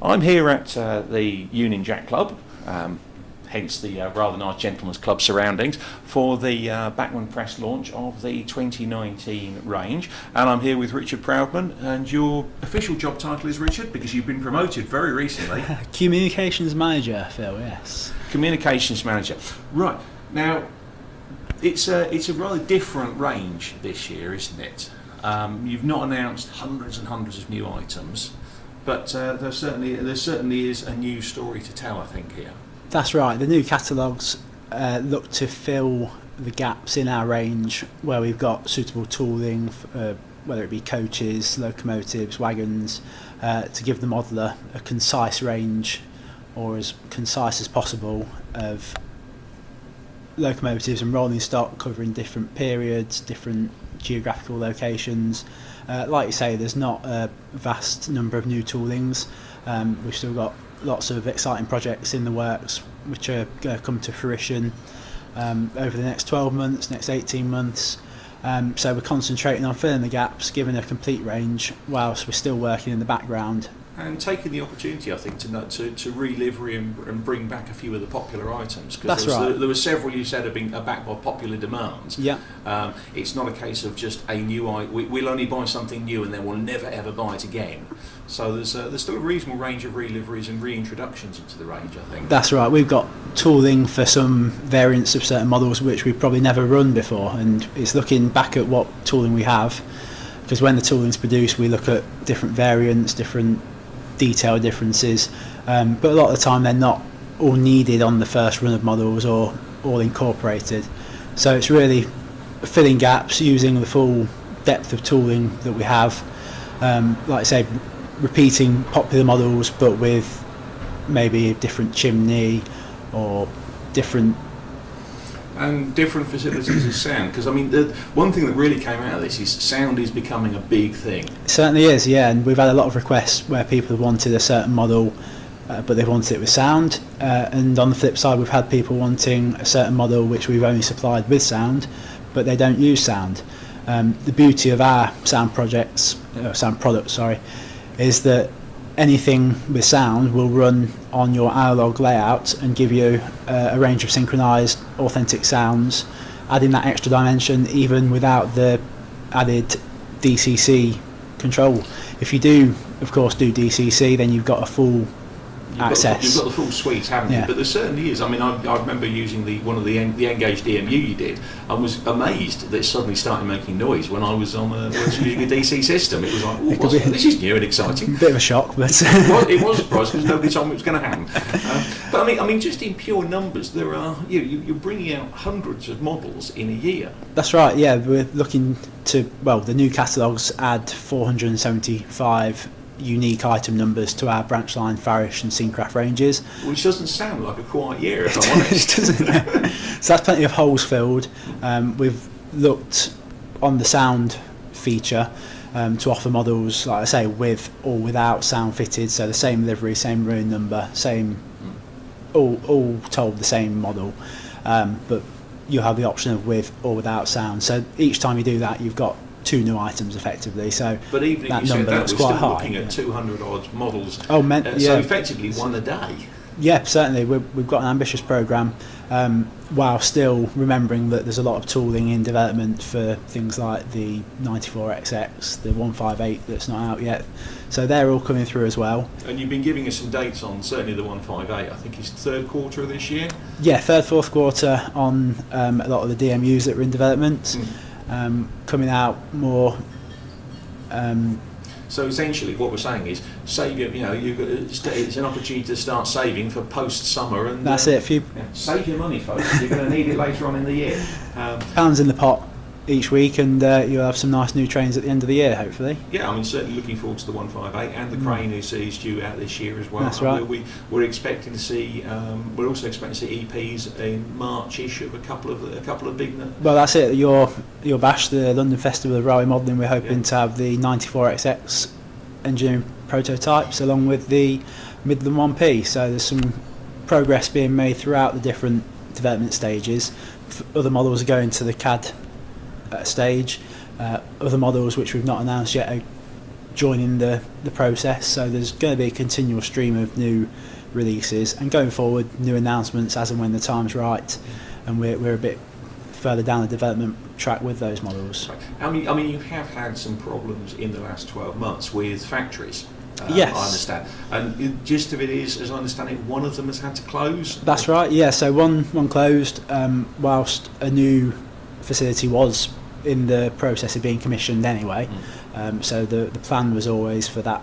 I'm here at the Union Jack Club, hence the rather nice gentleman's club surroundings, for the Bachmann press launch of the 2019 range. And I'm here with Richard Proudman, and your official job title is, Richard, because you've been promoted very recently. Communications Manager, Phil, yes. Communications Manager. Right, now, it's a rather different range this year, isn't it? You've not announced hundreds and hundreds of new items, but there certainly is a new story to tell, I think, here. That's right. The new catalogues look to fill the gaps in our range where we've got suitable tooling, whether it be coaches, locomotives, wagons, to give the modeller a concise range, or as concise as possible, of locomotives and rolling stock covering different periods, different geographical locations. Like you say, there's not a vast number of new toolings. We've still got lots of exciting projects in the works which are going to come to fruition over the next 12 months, next 18 months. So we're concentrating on filling the gaps, giving a complete range whilst we're still working in the background. And taking the opportunity, I think, to re-livery and bring back a few of the popular items. That's Because right. there were several you said are backed by popular demand. Yeah. It's not a case of just a new item. We'll only buy something new and then we'll never ever buy it again. So there's still a reasonable range of re-liveries and reintroductions into the range, I think. That's right. We've got tooling for some variants of certain models which we've probably never run before, and it's looking back at what tooling we have, because when the tooling's produced we look at different variants, different detail differences, but a lot of the time they're not all needed on the first run of models or all incorporated. So it's really filling gaps using the full depth of tooling that we have, like I say, repeating popular models but with maybe a different chimney or different facilities of sound, because I mean the one thing that really came out of this is sound is becoming a big thing. It certainly is, yeah, and we've had a lot of requests where people have wanted a certain model but they've wanted it with sound, and on the flip side we've had people wanting a certain model which we've only supplied with sound but they don't use sound. The beauty of our sound products is that anything with sound will run on your analog layout and give you a range of synchronized authentic sounds, adding that extra dimension even without the added DCC control. If you do, of course, do DCC, then you've got a full access. You've got the full suite, haven't you? But there certainly is. I mean, I remember using one of the Engage DMU you did, and was amazed that it suddenly started making noise when I was using a DC system. It was like, this is new and exciting. A bit of a shock, but it was a surprise because nobody told me it was going to happen. But I mean, just in pure numbers, there are you're bringing out hundreds of models in a year. That's right. Yeah, we're looking to the new catalogues add 475 unique item numbers to our branch line, Farish and Syncraft ranges. Which doesn't sound like a quiet year, if I'm honest. Doesn't. So that's plenty of holes filled. We've looked on the sound feature to offer models, like I say, with or without sound fitted, so the same livery, same room number, same, all told the same model, but you have the option of with or without sound. So each time you do that, you've got two new items effectively. So but even that if you number said that, looks we're quite still high. looking at 200 odd models. So effectively one a day. Yeah, certainly. We've got an ambitious programme, while still remembering that there's a lot of tooling in development for things like the 94XX, the 158 that's not out yet. So they're all coming through as well. And you've been giving us some dates on certainly the 158. I think it's third quarter of this year. Yeah, third, fourth quarter on a lot of the DMUs that are in development. Coming out more. So essentially, what we're saying is, save your, it's an opportunity to start saving for post-summer, and that's it. Save your money, folks. You're going to need it later on in the year. Pounds in the pot each week, and you'll have some nice new trains at the end of the year, hopefully. Yeah, I mean, certainly looking forward to the 158 and the Crane is due out this year as well. That's right. We're expecting to see. We're also expecting to see EPs in March-ish of a couple of big. Well, that's it. Your bash, the London Festival of Railway Modelling. We're hoping to have the 94XX engineering prototypes along with the Midland 1P. So there's some progress being made throughout the different development stages. Other models are going to the CAD stage. Other models which we've not announced yet are joining the process. So there's going to be a continual stream of new releases, and going forward, new announcements as and when the time's right. And we're a bit further down the development track with those models. I mean, you have had some problems in the last 12 months with factories. Yes. I understand. And the gist of it is, as I understand it, one of them has had to close? That's right, yeah. So one closed whilst a new facility was in the process of being commissioned anyway. So the plan was always for that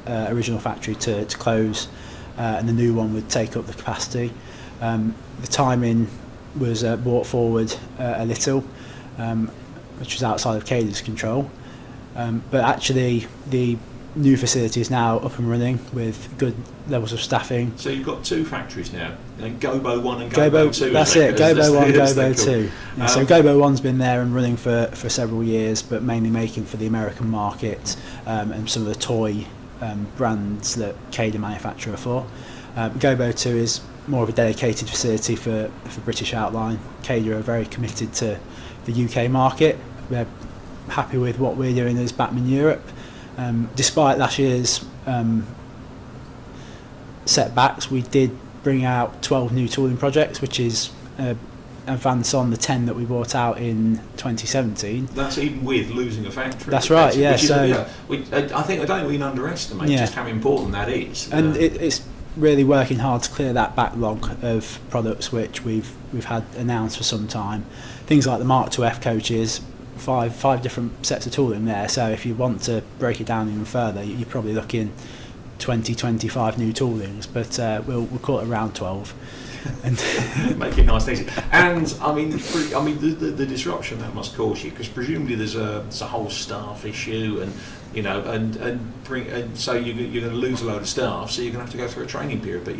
original factory to close, and the new one would take up the capacity. The timing was brought forward a little, which was outside of Caden's control. But actually, the new facility is now up and running with good levels of staffing. So you've got two factories now, Gobo 1 and Gobo 2. That's it, Gobo 1, Gobo 2. Yeah, so Gobo 1's been there and running for several years, but mainly making for the American market and some of the toy brands that Caden manufacture for. Gobo 2 is more of a dedicated facility for British outline. Caden are very committed to the UK market. We're happy with what we're doing as Bachmann Europe. Despite last year's setbacks, we did bring out 12 new tooling projects, which is advance on the 10 that we brought out in 2017. That's even with losing a factory. That's right, yeah. I don't think we can underestimate just how important that is. And it's really working hard to clear that backlog of products which we've had announced for some time. Things like the Mark IIF coaches, five different sets of tooling there. So if you want to break it down even further, you're probably looking 20-25 new toolings, but we'll call it around 12. And make it nice and easy. And I mean, the disruption that must cause you, because presumably there's a whole staff issue, and you know, and so you're going to lose a load of staff, so you're going to have to go through a training period. But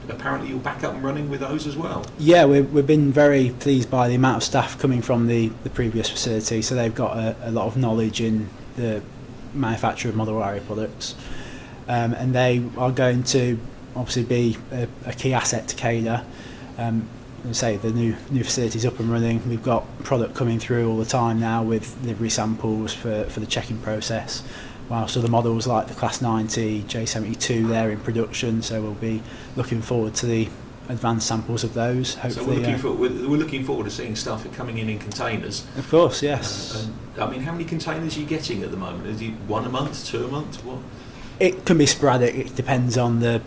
apparently you're back up and running with those as well. Yeah, we've been very pleased by the amount of staff coming from the previous facility. So they've got a lot of knowledge in the manufacture of model area products, and they are going to obviously be a key asset to CADA. Say the new facility's up and running. We've got product coming through all the time now with livery samples for the checking process, whilst other models like the Class 90, J72, they're in production, so we'll be looking forward to the advanced samples of those, hopefully. So we're looking forward to seeing stuff coming in containers. Of course, yes. I mean, how many containers are you getting at the moment? Is it 1 a month, 2 a month? What? It can be sporadic. It depends on the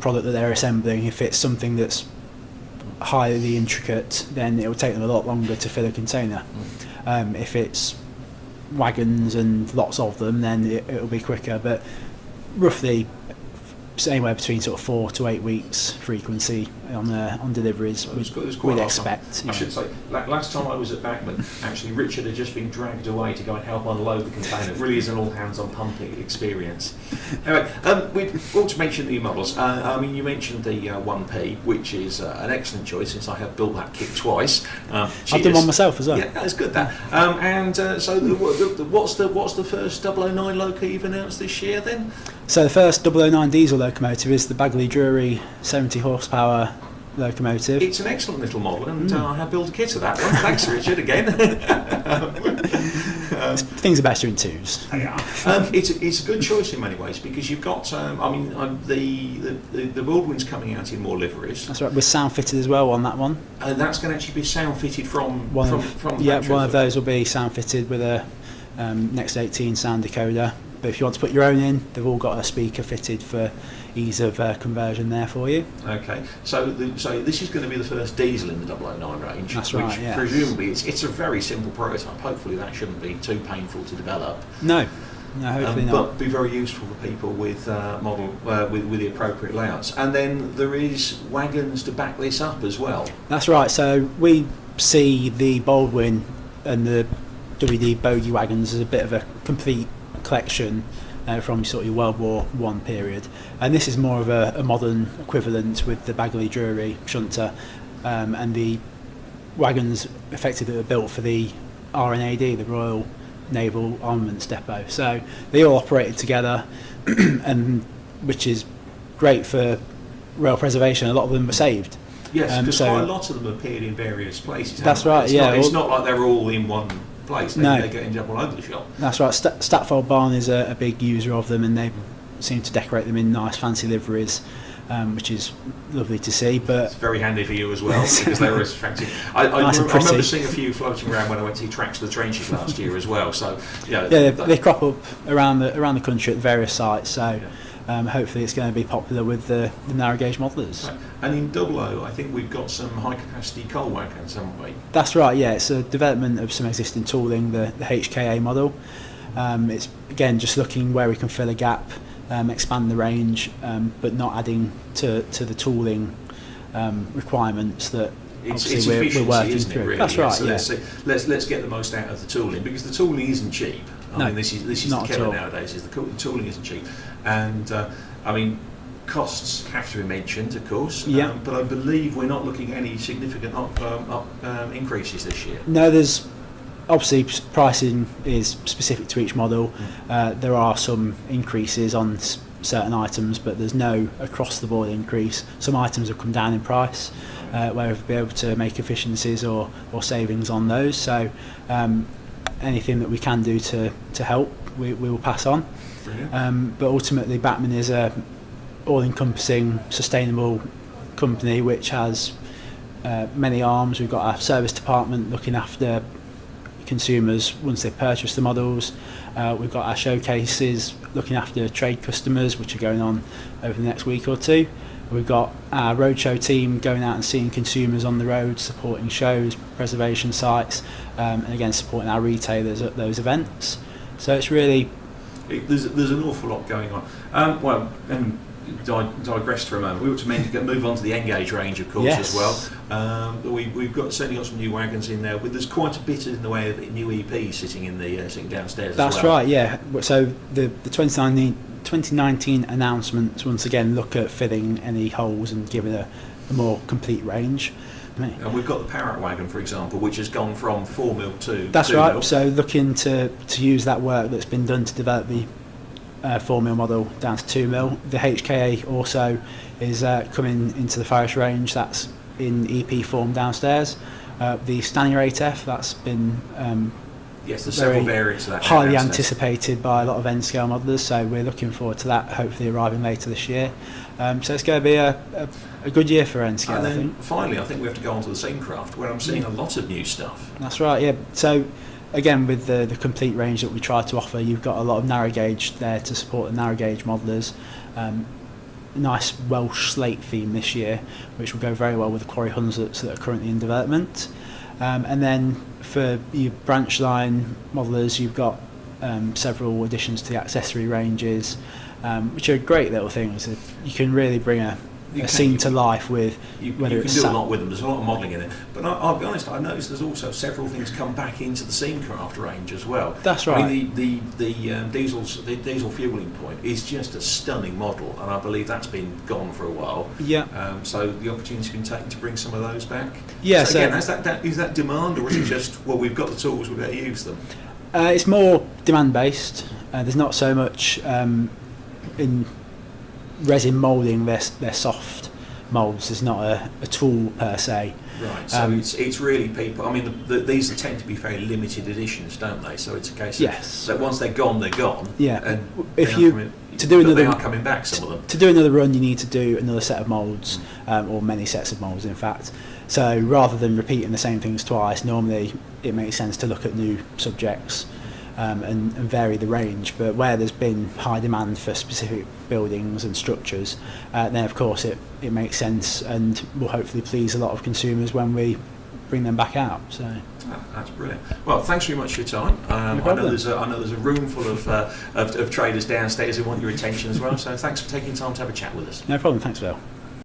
product that they're assembling. If it's something that's highly intricate, then it will take them a lot longer to fill a container. If it's wagons and lots of them, then it'll be quicker, but roughly anywhere between sort of 4 to 8 weeks frequency on deliveries we'd expect. I should say, last time I was at Bachmann, actually Richard had just been dragged away to go and help unload the container. It really is an all hands on pumping experience. Anyway, we've also mentioned the models. I mean, you mentioned the 1P, which is an excellent choice since I have built that kit twice. I've done one myself as well. Yeah, that's good that. So what's the first 009 loco you've announced this year then? So the first 009 diesel locomotive is the Bagley Drury 70 horsepower locomotive. It's an excellent little model, and I have built a kit of that one. Thanks, Richard, again. Things are better in twos. They are. It's a good choice in many ways, because you've got the Baldwin's coming out in more liveries. That's right, with sound fitted as well on that one. And that's going to actually be sound fitted from one of those will be sound fitted with a Next 18 sound decoder. But if you want to put your own in, they've all got a speaker fitted for ease of conversion there for you. Okay, so this is going to be the first diesel in the 009 range. That's right, which presumably it's a very simple prototype. Hopefully that shouldn't be too painful to develop. No, hopefully not. But be very useful for people with with the appropriate layouts. And then there is wagons to back this up as well. That's right. So we see the Baldwin and the WD bogie wagons as a bit of a complete collection from sort of your World War I period, and this is more of a modern equivalent with the Bagley Drury shunter, and the wagons effectively were built for the RNAD, the Royal Naval Armaments Depot. So they all operated together, and which is great for rail preservation. A lot of them were saved. Yes, because quite a lot of them appeared in various places. That's right. It's not like they're all in one place. No. They end up all over the shop. That's right. Statfold Barn is a big user of them, and they seem to decorate them in nice fancy liveries, which is lovely to see. But it's very handy for you as well because they were attractive. I remember seeing a few floating around when I went to see Tracks for the Train Sheet last year as well. So they crop up around the country at various sites. So. Hopefully it's going to be popular with the narrow gauge modelers. Right. And in Double O, I think we've got some high capacity coal wagons, haven't we? That's right, yeah. It's a development of some existing tooling, the HKA model. It's again just looking where we can fill a gap, expand the range, but not adding to the tooling requirements that we're working through. Really? That's right. So let's get the most out of the tooling, because the tooling isn't cheap. I mean, this is the killer nowadays. Is the tooling isn't cheap, and I mean, costs have to be mentioned, of course. Yeah. But I believe we're not looking at any significant increases this year. No, there's obviously pricing is specific to each model. There are some increases on certain items, but there's no across the board increase. Some items have come down in price, where we've been able to make efficiencies or savings on those. So. Anything that we can do to help, we will pass on. But ultimately, Bachmann is a all-encompassing, sustainable company which has many arms. We've got our service department looking after consumers once they purchase the models. We've got our showcases looking after trade customers, which are going on over the next week or two. We've got our roadshow team going out and seeing consumers on the road, supporting shows, preservation sites, and again supporting our retailers at those events. So it's really there's an awful lot going on. Digress for a moment. We ought to move on to the N-Gauge range, of course, as well. We've certainly got some new wagons in there. But there's quite a bit in the way of new EP sitting downstairs. That's as well. right. Yeah. So the 2019 announcements once again look at filling any holes and giving a more complete range. And we've got the Parrot wagon, for example, which has gone from 4mm to that's 2mm. right. So looking to use that work that's been done to develop the 4mm model down to 2mm. The HKA also is coming into the Forest range. That's in EP form downstairs. The Stanier 8F, that's been there's several variants of that. Highly anticipated by a lot of N-scale modelers, so we're looking forward to that hopefully arriving later this year. So it's going to be a good year for N-scale. And then I think. Finally, I think we have to go on to the Seamcraft, where I'm seeing a lot of new stuff. That's right, yeah. So again, with the complete range that we try to offer, you've got a lot of narrow gauge there to support the narrow gauge modelers. Nice Welsh slate theme this year, which will go very well with the quarry Hunsets that are currently in development. And then for your branch line modelers, you've got several additions to the accessory ranges, which are great little things. You can really bring a scene to life with whether it's you can do a lot with them. There's a lot of modelling in it. But I'll be honest, I noticed there's also several things come back into the Seamcraft range as well. That's right. I mean, the diesel fueling point is just a stunning model, and I believe that's been gone for a while. Yeah. So the opportunity's been taken to bring some of those back. Yeah. So again, is that demand, or is it just we've got the tools, we've got to use them? It's more demand based. There's not so much in resin moulding their soft moulds. There's not a tool per se. Right, so it's really people. I mean, these tend to be very limited editions, don't they? So it's a case of that once they're gone, they're gone. Yeah. And if they are coming back, some of them. To do another run, you need to do another set of moulds, or many sets of moulds, in fact. So rather than repeating the same things twice, normally it makes sense to look at new subjects. And vary the range, but where there's been high demand for specific buildings and structures, then of course it makes sense and will hopefully please a lot of consumers when we bring them back out. So that's brilliant. Well, thanks very much for your time. I know there's a room full of traders downstairs who want your attention as well. So thanks for taking time to have a chat with us. No problem. Thanks, Phil.